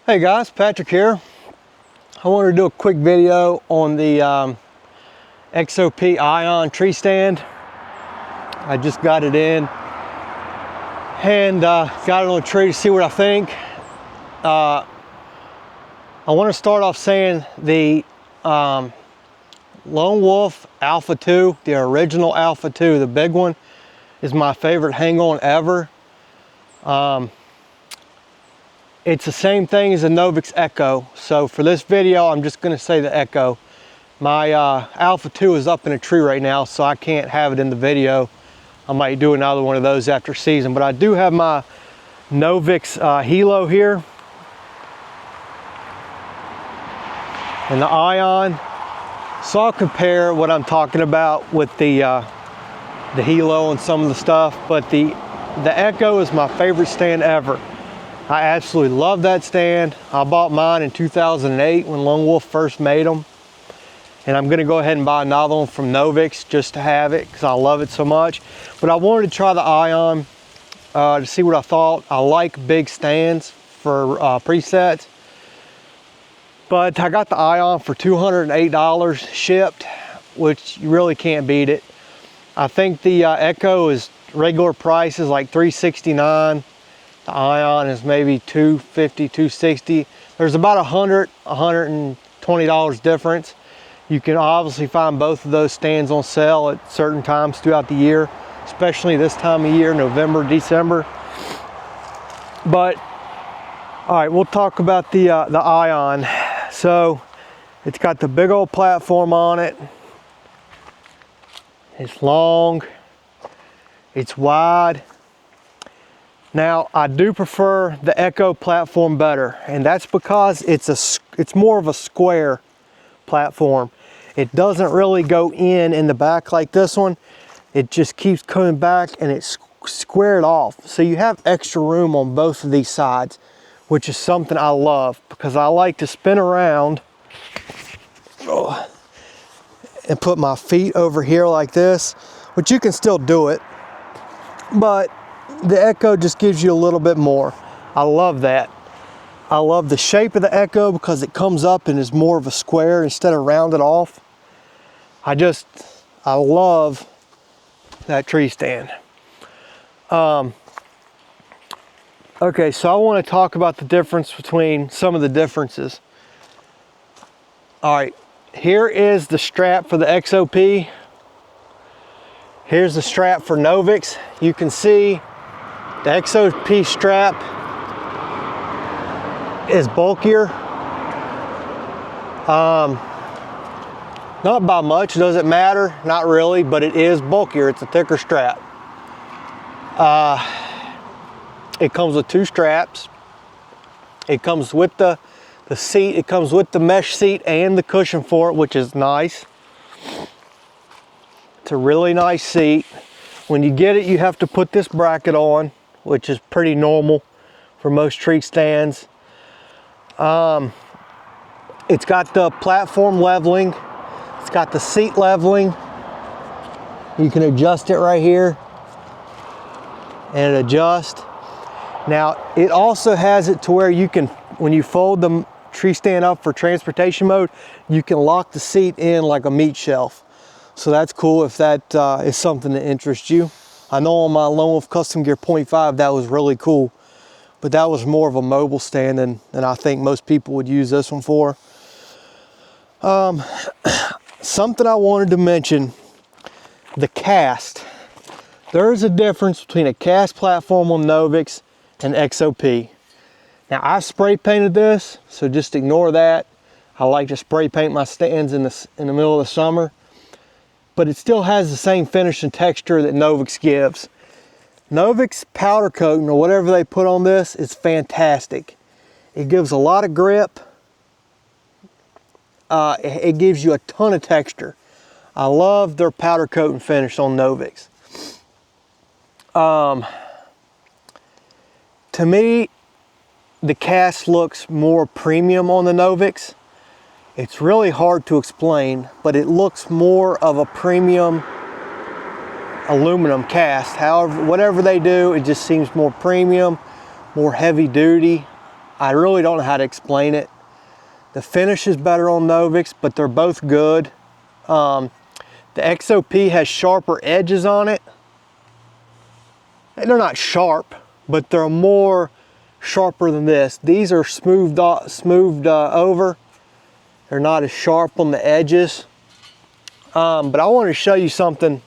Hey guys, Patrick here. I wanted to do a quick video on the XOP ION tree stand. I just got it in and got it on the tree to see what I think. I want to start off saying the Lone Wolf Alpha 2, the original Alpha 2, the big one, is my favorite hang-on ever. It's the same thing as a Novix Echo. So for this video, I'm just gonna say the Echo. My Alpha 2 is up in a tree right now, so I can't have it in the video. I might do another one of those after season, but I do have my Novix Hilo here. And the Ion. So I'll compare what I'm talking about with the Hilo and some of the stuff, but the Echo is my favorite stand ever. I absolutely love that stand. I bought mine in 2008 when Lone Wolf first made them. And I'm gonna go ahead and buy another one from Novix just to have it because I love it so much. But I wanted to try the Ion to see what I thought. I like big stands for presets. But I got the Ion for $208 shipped, which you really can't beat it. I think the Echo is regular price is like $369. The Ion is maybe $250, $260. There's about $120 difference. You can obviously find both of those stands on sale at certain times throughout the year, especially this time of year, November, December. But, all right, we'll talk about the Ion. So, it's got the big old platform on it. It's long, it's wide. Now, I do prefer the Echo platform better, and that's because it's more of a square platform. It doesn't really go in the back like this one. It just keeps coming back and it's squared off. So you have extra room on both of these sides, which is something I love because I like to spin around and put my feet over here like this, which you can still do it, but the Echo just gives you a little bit more. I love that. I love the shape of the Echo because it comes up and is more of a square instead of rounded off. I love that tree stand. Okay, so I want to talk about the difference between some of the differences. All right, here is the strap for the XOP. Here's the strap for Novix. You can see the XOP strap is bulkier. Not by much, does it matter? Not really, but it is bulkier. It's a thicker strap. It comes with two straps. It comes with the seat. It comes with the mesh seat and the cushion for it, which is nice. It's a really nice seat. When you get it, you have to put this bracket on, which is pretty normal for most tree stands. It's got the platform leveling. It's got the seat leveling. You can adjust it right here and it adjusts. Now, it also has it to where you can, when you fold the tree stand up for transportation mode, you can lock the seat in like a meat shelf. So that's cool if that is something that interests you. I know on my Lone Wolf Custom Gear 0.5 that was really cool, but that was more of a mobile stand than I think most people would use this one for. Something I wanted to mention, the cast. There is a difference between a cast platform on Novix and XOP. Now I spray painted this, so just ignore that. I like to spray paint my stands in the middle of the summer. But it still has the same finish and texture that Novix gives. Novix powder coating or whatever they put on this is fantastic. It gives a lot of grip. It gives you a ton of texture. I love their powder coating finish on Novix. To me, the cast looks more premium on the Novix. It's really hard to explain, but it looks more of a premium aluminum cast. However, whatever they do, it just seems more premium, more heavy duty. I really don't know how to explain it. The finish is better on Novix, but they're both good. The XOP has sharper edges on it. And they're not sharp, but they're more sharper than this. These are smoothed over. They're not as sharp on the edges. But I wanted to show you something.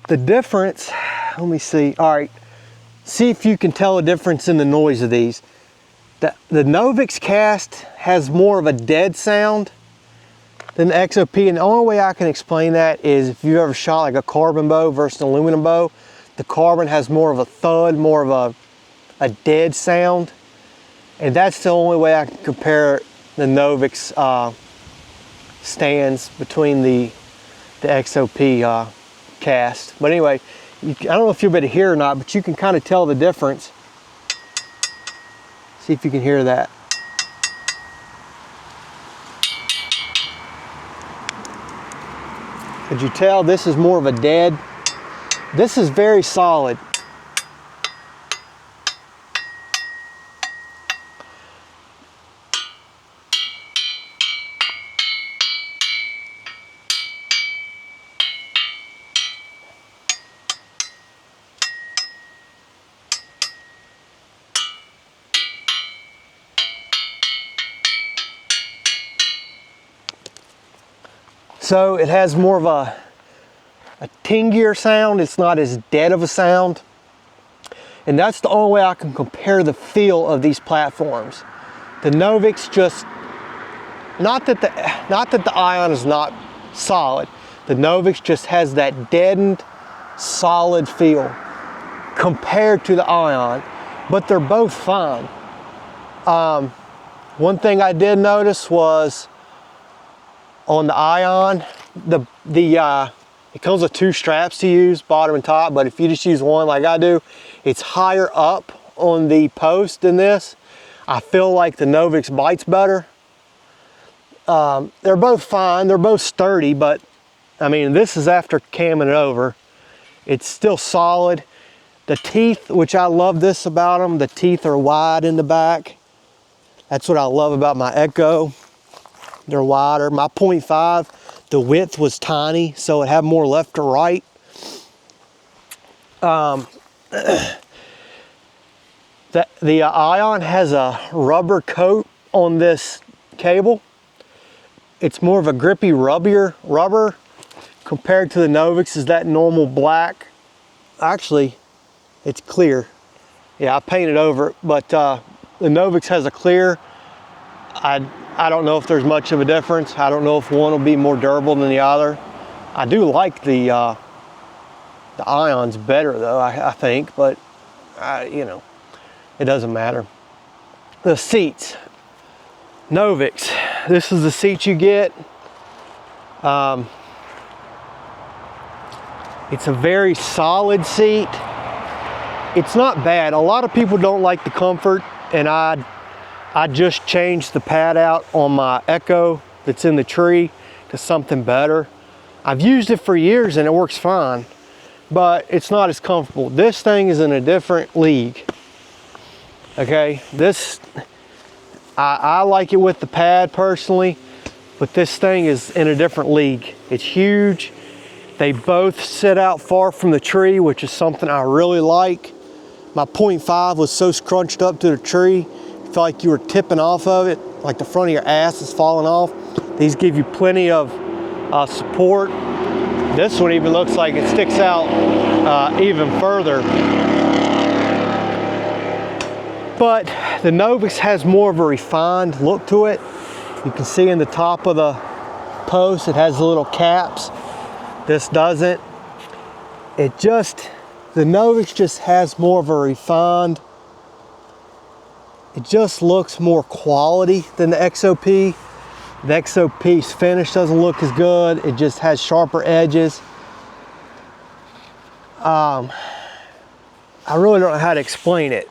The difference, let me see. All right, see if you can tell a difference in the noise of these. The Novix cast has more of a dead sound than the XOP, and the only way I can explain that is if you've ever shot like a carbon bow versus an aluminum bow, the carbon has more of a thud, more of a dead sound, and that's the only way I can compare the Novix stands between the XOP cast. But anyway, I don't know if you'll be able to hear or not, but you can kind of tell the difference. See if you can hear that. Could you tell this is more of a dead? This is very solid. So it has more of a tingier sound. It's not as dead of a sound. And that's the only way I can compare the feel of these platforms. The Novix just, not that the Ion is not solid. The Novix just has that deadened, solid feel compared to the Ion, but they're both fine. One thing I did notice was on the Ion, it comes with 2 straps to use, bottom and top, but if you just use one like I do, it's higher up on the post than this. I feel like the Novix bites better. They're both fine, they're both sturdy, but I mean, this is after camming it over. It's still solid. The teeth, which I love this about them, the teeth are wide in the back. That's what I love about my Echo. They're wider. My 0.5, the width was tiny, so it had more left to right. The Ion has a rubber coat on this cable. It's more of a grippy, rubbier rubber compared to the Novix is that normal black. Actually, it's clear. Yeah, I painted over it, but the Novix has a clear. I don't know if there's much of a difference. I don't know if one will be more durable than the other. I do like the Ion's better though, I think, but you know, it doesn't matter. The seats, Novix, this is the seat you get. It's a very solid seat. It's not bad. A lot of people don't like the comfort, and I just changed the pad out on my Echo that's in the tree to something better. I've used it for years and it works fine, but it's not as comfortable. This thing is in a different league. Okay, this, I like it with the pad personally, but this thing is in a different league. It's huge. They both sit out far from the tree, which is something I really like. My 0.5 was so scrunched up to the tree, you feel like you were tipping off of it, like the front of your ass is falling off. These give you plenty of support. This one even looks like it sticks out even further. But the Novix has more of a refined look to it. You can see in the top of the post, it has the little caps. This doesn't. It just, the Novix just has more of a refined, it just looks more quality than the XOP. The XOP's finish doesn't look as good. It just has sharper edges. I really don't know how to explain it.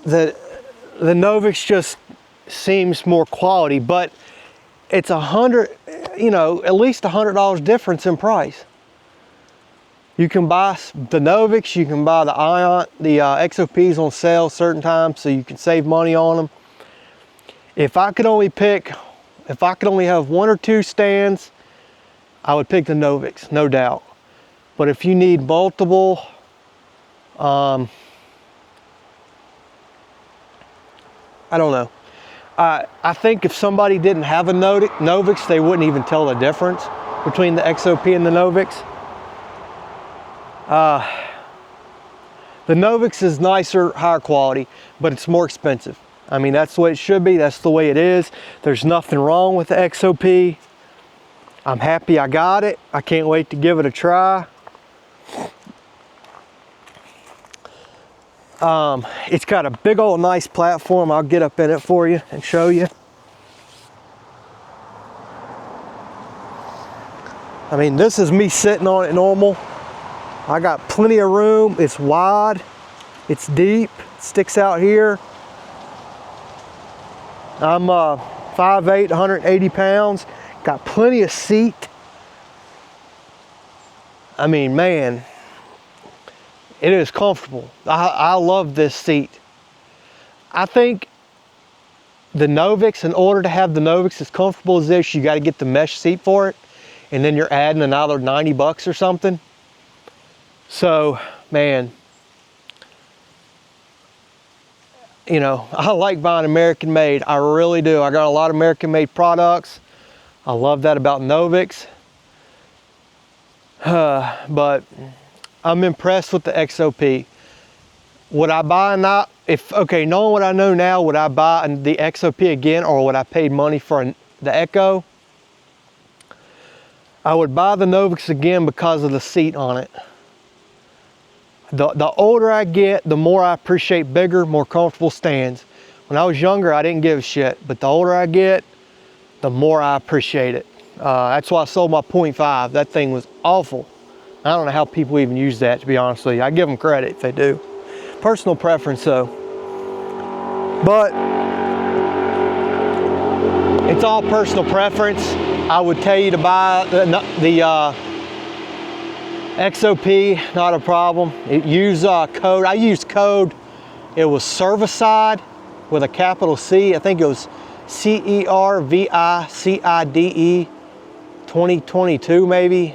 The Novix just seems more quality, but it's at least $100 difference in price. You can buy the Novix, you can buy the Ion, the XOPs on sale certain times, so you can save money on them. If I could only have 1 or 2 stands, I would pick the Novix, no doubt. But if you need multiple, I don't know. I think if somebody didn't have a Novix, they wouldn't even tell the difference between the XOP and the Novix. The Novix is nicer, higher quality, but it's more expensive. I mean, that's the way it should be. That's the way it is. There's nothing wrong with the XOP. I'm happy I got it. I can't wait to give it a try. It's got a big old nice platform. I'll get up in it for you and show you. I mean, this is me sitting on it normal. I got plenty of room. It's wide, it's deep, it sticks out here. I'm 5'8", 180 pounds, got plenty of seat. I mean, man, it is comfortable. I love this seat. I think the Novix, in order to have the Novix as comfortable as this, you got to get the mesh seat for it, and then you're adding another 90 bucks or something. So, man, you know, I like buying American made. I really do. I got a lot of American made products. I love that about Novix. But I'm impressed with the XOP. Would I buy not, knowing what I know now, would I buy the XOP again, or would I pay money for the Echo? I would buy the Novix again because of the seat on it. The older I get, the more I appreciate bigger, more comfortable stands. When I was younger, I didn't give a shit, but the older I get, the more I appreciate it. That's why I sold my .5. That thing was awful. I don't know how people even use that, to be honest with you. I give them credit if they do. Personal preference though. But it's all personal preference. I would tell you to buy the XOP, not a problem. Use code. I used code. It was Servicide with a capital C. I think it was CERVICIDE 2022 maybe.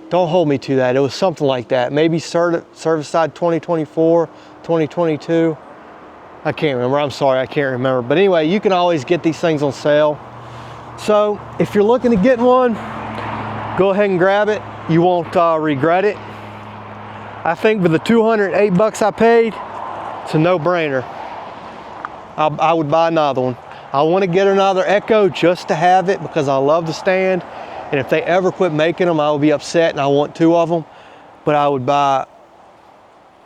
Don't hold me to that. It was something like that. Maybe Servicide 2024, 2022. I can't remember. I'm sorry, I can't remember. But anyway, you can always get these things on sale. So if you're looking to get one, go ahead and grab it. You won't regret it. I think for the 208 bucks I paid, it's a no-brainer. I would buy another one. I want to get another Echo just to have it because I love the stand. And if they ever quit making them, I will be upset, and I want 2 of them. But I would buy,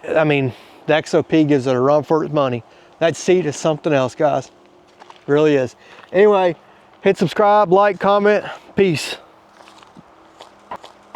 I mean, the XOP gives it a run for its money. That seat is something else, guys. It really is. Anyway, hit subscribe, like, comment. Peace.